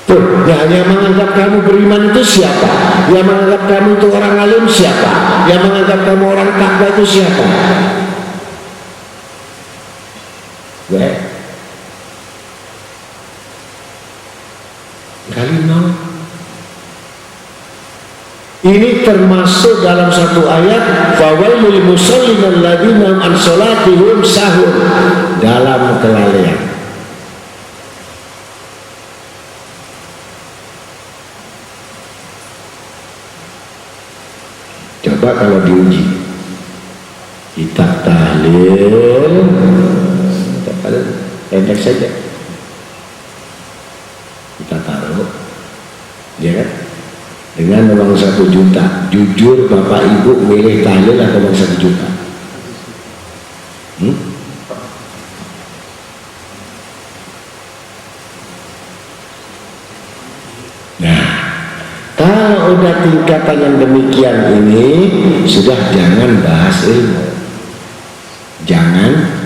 Tuh, ya, yang menganggap kamu beriman itu siapa? Yang menganggap kamu itu orang alim siapa? Yang menganggap kamu orang takwa itu siapa? Kalimat ini termasuk dalam satu ayat fawailul musallin alladzina an salatihim sahun, dalam kelalaian. Coba kalau diuji kitab tahlil pendek saja kita taruh, ya kan, dengan uang 1 juta. Jujur bapak ibu milih tahlil atau uang 1 juta? Nah, kalau udah tingkatan yang demikian ini, sudah jangan bahas ilmu. Jangan.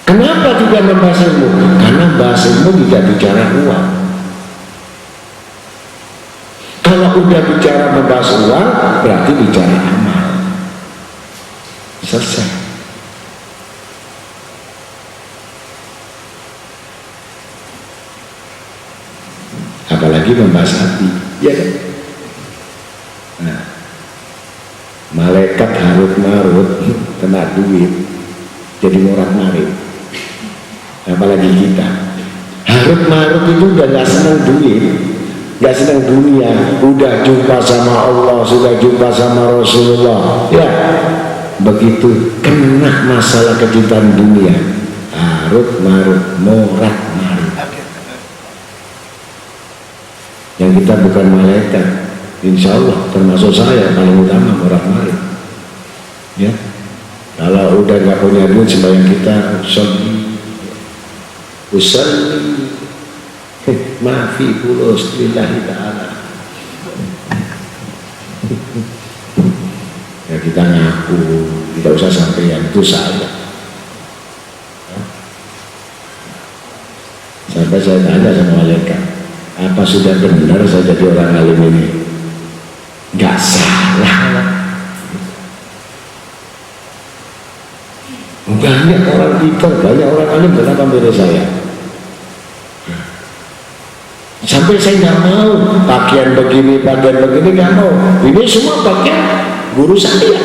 Kenapa tidak membahas ilmu? Karena bahas ilmu tidak bicara uang. Kalau udah bicara membahas uang, berarti bicara amal. Selesai. Apalagi membahas hati, ya kan? Nah, malaikat harut marut kena duit jadi morat marit. Apalagi kita harut marut itu udah gak senang duit, gak senang dunia, udah jumpa sama Allah, sudah jumpa sama Rasulullah, ya begitu kena masalah kejutan dunia, harut marut, morat marit. Yang kita bukan malaikat, insya Allah termasuk saya paling utama morat marit, ya. Kalau udah gak punya duit, sembahyang kita usalli maafi pulus lillahi ta'ala, ya kita ngaku, tidak usah sampai yang itu saya. Sampai saya tanya sama malaikat, apa sudah benar saya jadi orang alim ini? Gak salah. Banyak orang pintar, banyak orang alim, kenapa milih saya? Sampai saya nggak mau pakaian begini, nggak mau. Ini semua pakaian guru saya.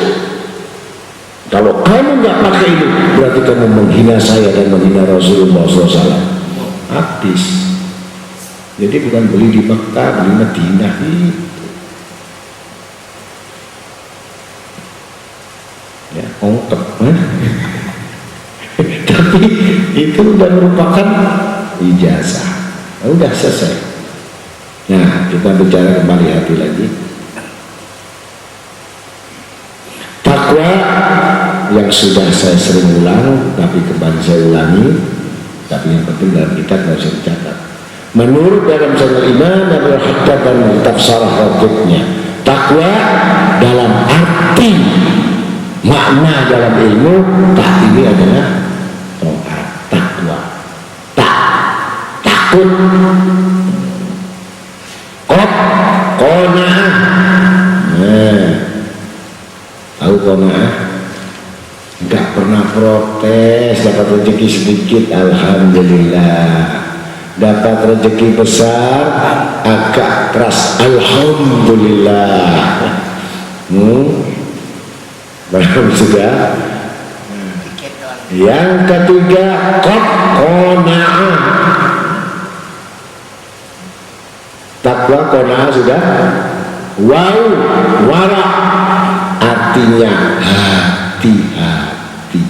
Kalau kamu nggak pakai ini, berarti kamu menghina saya dan menghina Rasulullah SAW. Habis. Jadi bukan beli di Mekah, beli Madinah itu. Ya, ongkep. Tapi itu sudah merupakan ijazah. Udah selesai. Nah, kita bicara kembali hati lagi. Takwa yang sudah saya sering ulang, tapi kembali saya ulangi. Tapi yang penting dalam kitab nggak usah dicatat. Menurut dalam Syahrul Iman dan Al-Haddad dan Tafsirah Rajibnya, takwa dalam arti makna dalam ilmu, tak ini adalah takwa, takut, qanaah. Tahu qanaah? Enggak pernah protes, dapat rezeki sedikit, alhamdulillah. Dapat rezeki besar, agak keras, alhamdulillah. Baru sudah. Yang ketiga, qanaah. Takwa qanaah sudah. Wow, wara, artinya hati-hati.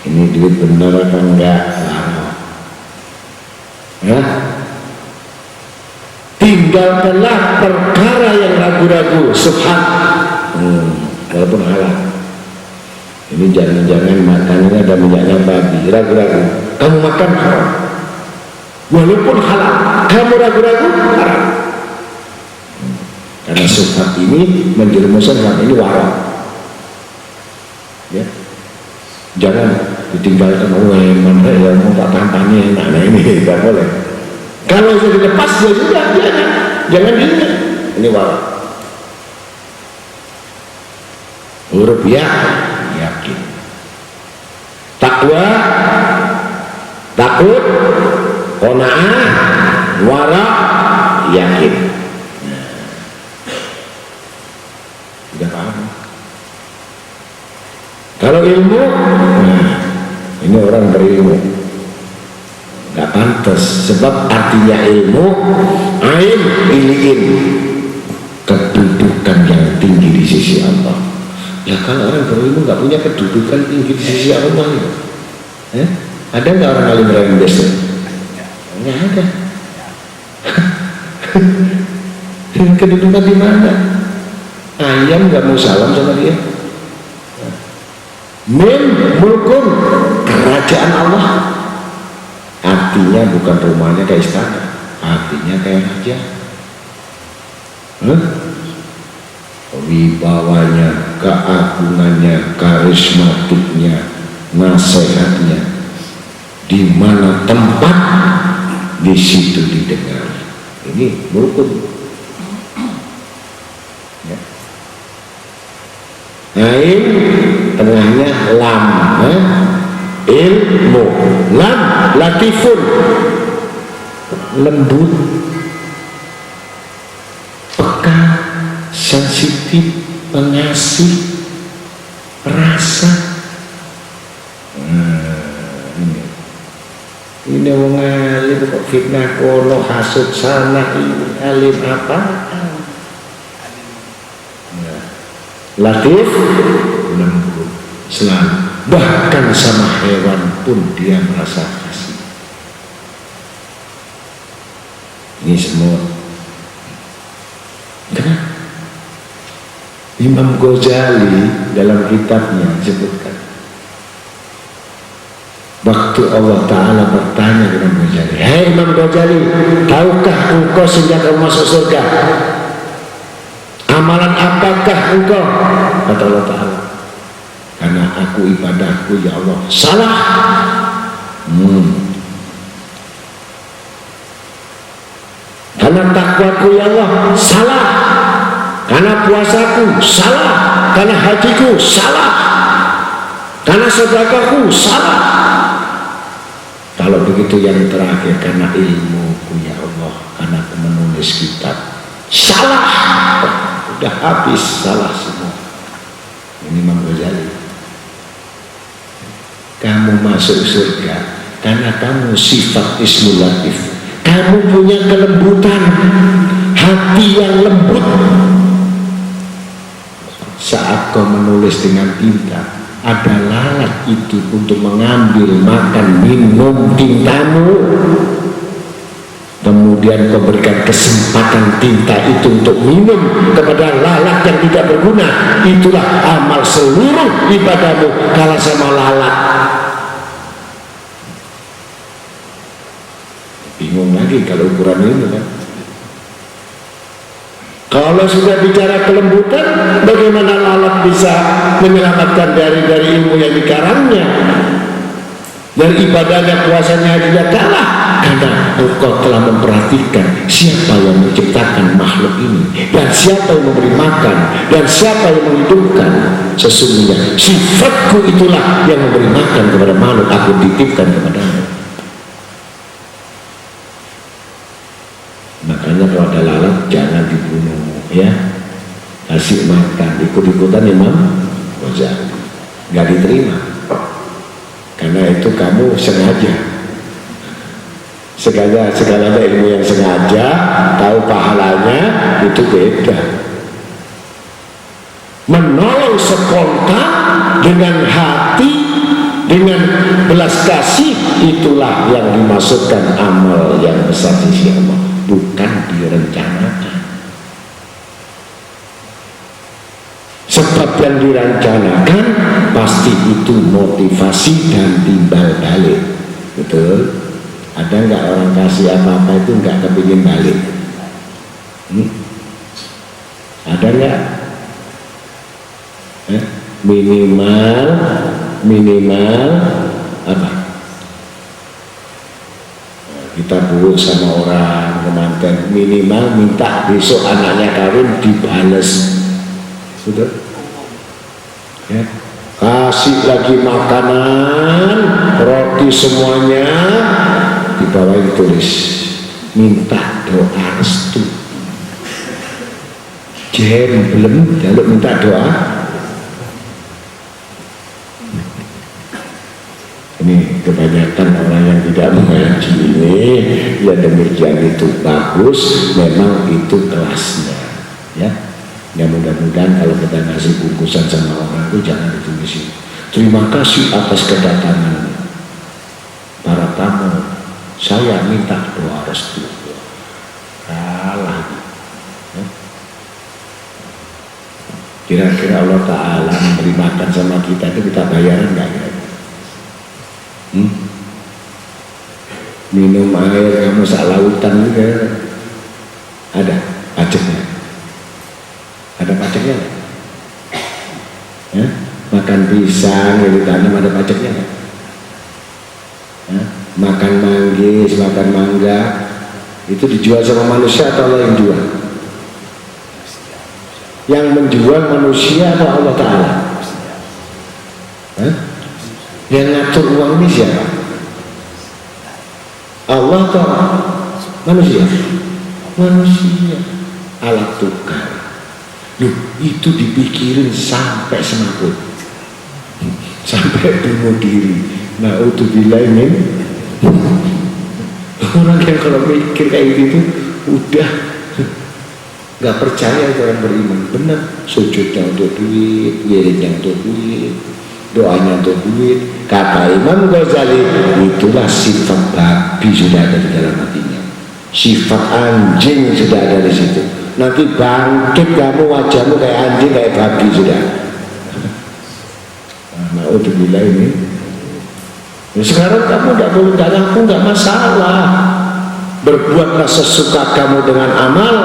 Ini duit benar apa enggak? Tinggalkanlah perkara yang ragu-ragu, subhan, walaupun halal. Ini jangan-jangan makannya ada minyaknya babi, ragu-ragu. Kamu makan haram, walaupun halal, kamu ragu-ragu haram. Karena subhan ini menjerumuskan hal ini warak. Ya, jangan ditinggalkan oleh mana yang mau tak kampanye, nah ini tidak boleh. Kalau sudah dilepas ya sudah, jangan diingat. Ini wara. Huruf ya, yakin. Takwa, takut, qanaah, wara, yakin. Sudah paham? Kalau ilmu, ini orang berilmu, nggak pantas, sebab artinya ilmu, ain iliin, kedudukan yang tinggi di sisi Allah. Ya kalau orang berilmu nggak punya kedudukan tinggi di sisi Allah, ya? Ada nggak orang alim rendes? Nggak ada. Kedudukan di mana? Ayam nggak mau salam sama dia. Min mulkun, kerajaan Allah. Artinya bukan rumahnya kayak istana, artinya kayak raja. Wibawanya, keagungannya, karismatiknya, nasihatnya, di mana tempat di situ didengar. Ini mulkun. Ya. Ain tengahnya lam, ilmu, lam latifun, lembut, peka, sensitif, pengasih, rasa. Ini wong alim kok fitnah kono, hasud sana, ini alim apa? Latif, lembut, selalu, bahkan sama hewan pun dia merasa kasih. Ini semua. Kenapa? Imam Ghazali dalam kitabnya sebutkan, waktu Allah Ta'ala bertanya Imam Ghazali, "Hei Imam Ghazali, tahukah engkau sejak kau masuk surga? Amalan apakah engkau?" Kata Allah Ta'ala, "Karena aku ibadahku ya Allah salah." Karena takwaku ya Allah salah. Karena puasaku salah. Karena hajiku salah. Karena sedekahku salah. Kalau begitu yang terakhir, karena ilmuku ya Allah, karena aku menulis kitab salah. Udah habis, salah semua. Ini Imam Ghazali. Kamu masuk surga karena kamu sifat ismul latif. Kamu punya kelembutan, hati yang lembut. Saat kau menulis dengan tinta, ada lalat itu untuk mengambil, makan, minum tintamu. Kemudian kau berikan kesempatan tinta itu untuk minum kepada lalat yang tidak berguna. Itulah amal seluruh ibadahmu kalah sama lalat. Bingung lagi kalau ukuran ini kan. Kalau sudah bicara kelembutan, bagaimana lalat bisa menyelamatkan dari ilmu yang dikarangnya, dari ibadahnya, puasanya tidak kalah? Karena engkau telah memperhatikan siapa yang menciptakan makhluk ini, dan siapa yang memberi makan, dan siapa yang menghidupkan. Sesungguhnya sifatku itulah yang memberi makan kepada makhluk, aku titipkan kepadamu. Makanya kalau ada lalat jangan dibunuh, ya, kasih makan. Ikut-ikutan Imam Ghazali nggak diterima, karena itu kamu segala ilmu yang sengaja tahu pahalanya itu beda. Menolong spontan dengan hati, dengan belas kasih, itulah yang dimaksudkan amal yang besar di sisi Allah, bukan direncanakan. Sebab yang direncanakan pasti itu motivasi dan timbal balik. Betul? Ada nggak orang kasih apa-apa itu nggak kepingin balik? Ada nggak? Minimal apa? kita buruk sama orang kemanten, minimal minta besok anaknya kawin dibales, sudah ya. Kasih lagi makanan, roti semuanya, di bawah ditulis minta doa restu. Jem belum jaluk minta doa. Ini kebanyakan orang yang tidak mengaji ini, ya demikian itu bagus, memang itu kelasnya, ya. Ya mudah-mudahan kalau kita ngasih bungkusan sama orang itu jangan ditulisin terima kasih atas kedatangan para tamu, saya minta doa restu. Kalah. Ya. Kira-kira Allah Ta'ala memberi makan sama kita itu kita bayaran nggak ya? Minum air kamu sak lautan juga ada pajaknya, ada pajaknya ya? Makan pisang yang ditanam ada pajaknya ya? Makan manggis, makan mangga itu dijual sama manusia atau Allah yang jual? Yang menjual manusia atau Allah Ta'ala? Yang ngatur uang ini siapa? Allah atau manusia? Manusia, alat tukar. Loh, itu dipikirin sampai semaput, sampai bunuh diri. Na'udzubillah min. Orang yang kalau mikir kayak gitu udah nggak percaya orang beriman. Benar, sujudnya untuk duit, wiridnya untuk duit, doanya untuk duit. Kata Imam Ghazali, itulah sifat babi sudah ada di dalam hatinya, sifat anjing sudah ada di situ. Nanti bangkit kamu wajahmu kayak anjing, kayak babi sudah. Na'udzubillah ini. Nah, sekarang kamu tidak boleh ngaku, nggak masalah. Berbuatlah sesuka kamu dengan amal,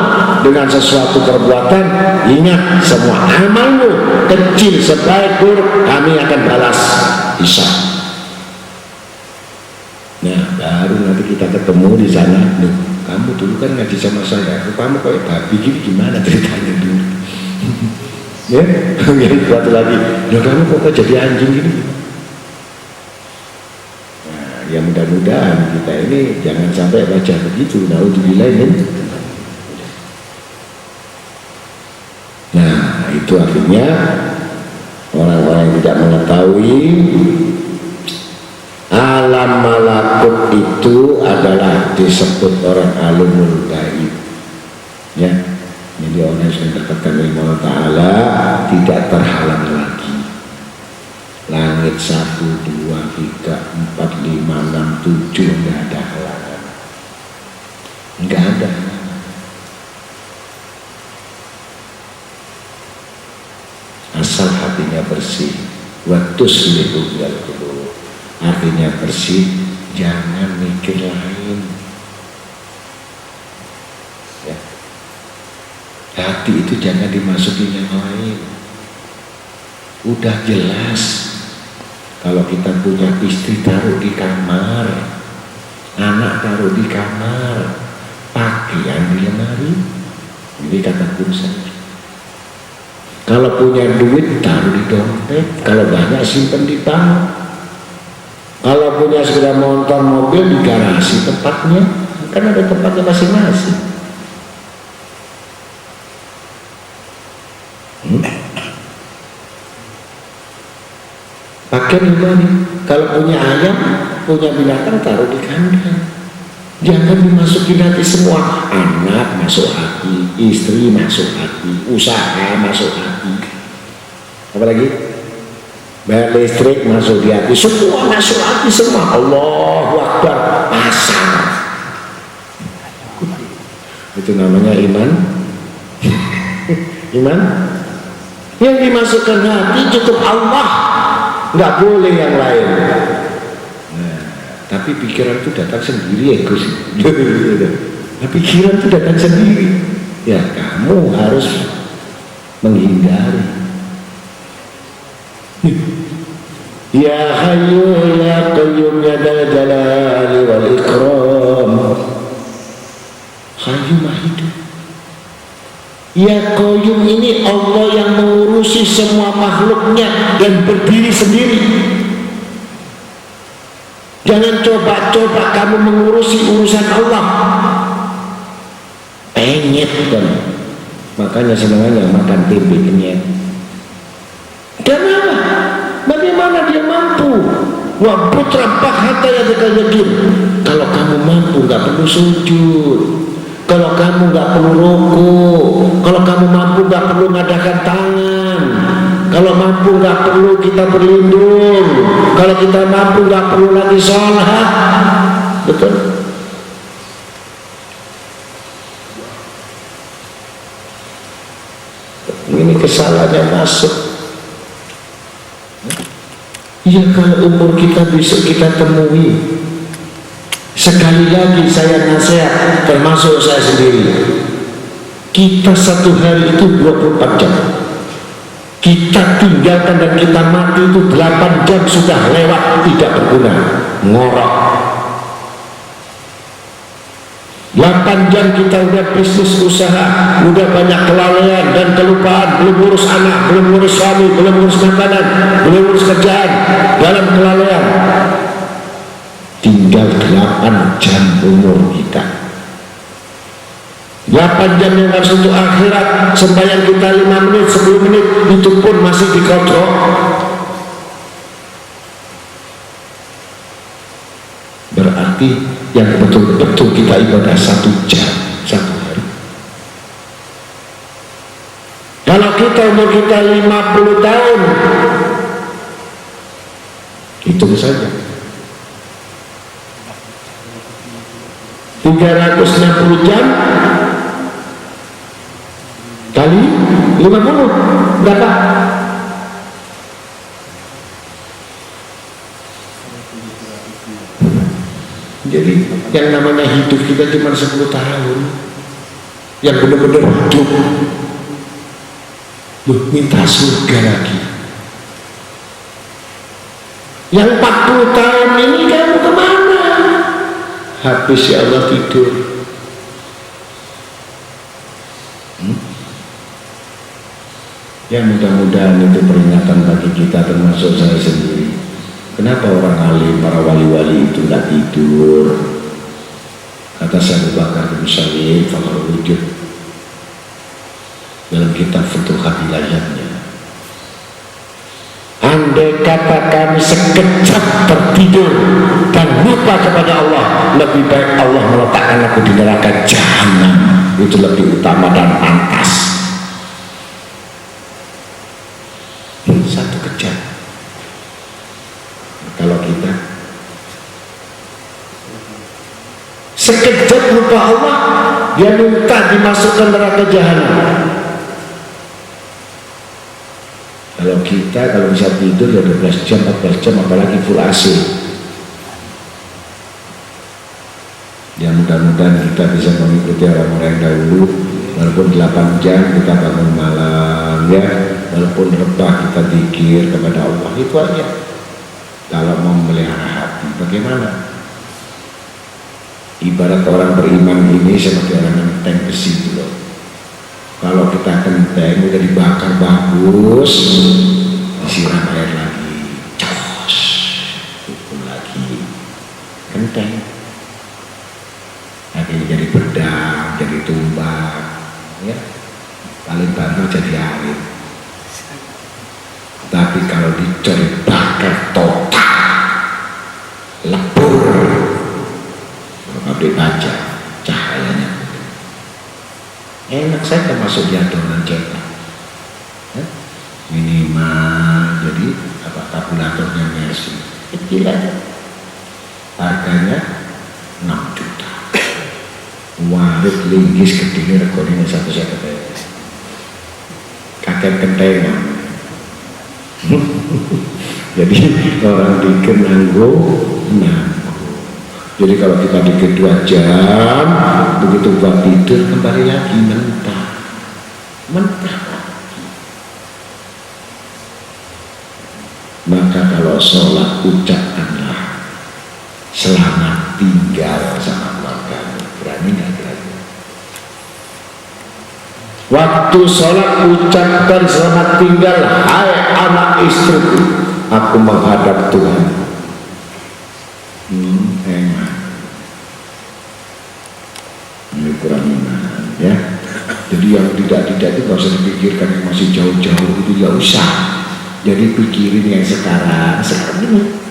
dengan sesuatu perbuatan. Ingat, semua amalmu kecil sebaik buruk kami akan balas hisab. Nah, baru nanti kita ketemu di sana. Loh, kamu dulu kan ngaji sama saya, kamu kayak babi gini, gimana ceritanya dulu? Ya, yang satu lagi, loh kamu kok jadi anjing gini? Nah, ya mudah-mudahan kita ini jangan sampai baca begitu. Na'udzubillah min. Nah, itu artinya orang-orang yang tidak mengetahui alam malakut itu adalah disebut orang alimul gaib, ya. Jadi orang yang sudah dapatkan ilmu Allah Ta'ala tidak terhalang lagi. Langit 1, 2, 3, 4, 5, 6, 7 nggak ada halangan, nggak ada. Asal hatinya bersih, watuslihu bil qulub, artinya bersih, jangan mikir lain. Ya. Hati itu jangan dimasukin yang lain. Udah jelas, kalau kita punya istri taruh di kamar, anak taruh di kamar, pakaian di lemari, ini kata Kunsa. Kalau punya duit taruh di dompet, kalau banyak simpen di bank. Kalau punya sepeda motor, mobil di garasi tempatnya, kan ada tempatnya masing-masing. Pakaian gimana? Kalau punya ayam, punya binatang taruh di kandang. Jangan dimasukin hati semua. Anak masuk hati, istri masuk hati, usaha masuk hati. Apalagi bayar listrik masuk di hati, semua masuk hati semua. Allahu Akbar, pasar. Itu namanya iman. Iman. Yang dimasukkan hati cukup Allah, nggak boleh yang lain. Tapi pikiran itu datang sendiri, ego sih. Nah, pikiran itu datang sendiri. Ya kamu harus menghindari. Ya Hayyu ya Qayyum ya Dzal Jalali wal Ikram, Qayyum hidup. Ya Qayyum ini Allah yang mengurusi semua makhluknya dan berdiri sendiri. Jangan coba-coba kamu mengurusi urusan Allah. Penyet kan. Makanya senangnya makan tempe penyet. Kenapa? Bagaimana dia mampu? Wa putra hatta yakin. Kalau kamu mampu nggak perlu sujud. Kalau kamu nggak perlu rukuk, kalau kamu mampu nggak perlu ngadakan tangan, kalau mampu nggak perlu kita berlindung, kalau kita mampu nggak perlu lagi sholat, betul? Ini kesalahannya masuk. Ya kalau umur kita bisa kita temui. Sekali lagi saya nasihat, termasuk saya sendiri, kita satu hari itu 24 jam, kita tinggalkan dan kita mati itu 8 jam sudah lewat, tidak berguna, ngorok. 8 jam kita udah bisnis usaha, udah banyak kelalaian dan kelupaan, belum urus anak, belum urus suami, belum urus makanan, belum urus kerjaan, dalam kelalaian. Tinggal 8 jam umur kita. 8 jam yang harus untuk akhirat. Sembahyang kita 5 menit, 10 menit, itu pun masih dikontrol. Berarti yang betul-betul kita ibadah 1 jam satu hari. Kalau kita umur kita 50 tahun, hitung saja 360 jam kali 50 berapa? Jadi yang namanya hidup kita cuma 10 tahun, yang benar-benar hidup. Loh, minta surga lagi. Yang 40 tahun ini kamu kemana? Habis ya Allah tidur. Ya mudah-mudahan itu peringatan bagi kita, termasuk saya sendiri. Kenapa orang alim, para wali-wali itu nggak tidur? Kata Syekh Abu Bakar bin Salim Fakhrul Wujud dalam kitab Futuhat Wilayahnya, andai kata kami sekejap tertidur dan lupa kepada Allah, lebih baik Allah meletakkan aku di neraka jahanam. Itu lebih utama dan pantas. Satu kejap. Kalau kita sekejap lupa Allah, dia minta dimasukkan neraka jahanam. Kalau kita kalau bisa tidur ya 12 jam, 14 jam, apalagi full AC. Ya mudah-mudahan kita bisa mengikuti orang-orang yang dahulu, walaupun 8 jam kita bangun malam, ya, walaupun rebah kita zikir kepada Allah, itu aja. Kalau mau melihara hati, bagaimana? Ibarat orang beriman ini seperti orang yang tank besi itu loh. Kalau kita kenteng udah dibakar bagus, disiram air lagi, cos, pukul lagi, kenteng. Akhirnya jadi pedang, jadi tumbak, ya, paling banter jadi air. Tapi kalau dicor bakar total, lebur, pabrik baja, cahayanya enak. Saya termasuk di adonan cetak, minimal jadi apa, kalkulatornya Mercy kecil aja, harganya 6 juta. Warit linggis gede rekodnya 1 juta kakek kentengan. Jadi orang dikir nanggo. Jadi kalau kita dikir 2 jam, begitu buat tidur kembali lagi mentah lagi. Maka kalau sholat ucapkanlah selamat tinggal sama keluarga. Berani nggak kira-kira? Waktu sholat ucapkan selamat tinggal, hai anak istriku, aku menghadap Tuhan. Enak. Ini kurang iman ya. Jadi yang tidak-tidak itu gak usah dipikirkan, yang masih jauh-jauh itu gak usah. Jadi pikirin yang sekarang ini.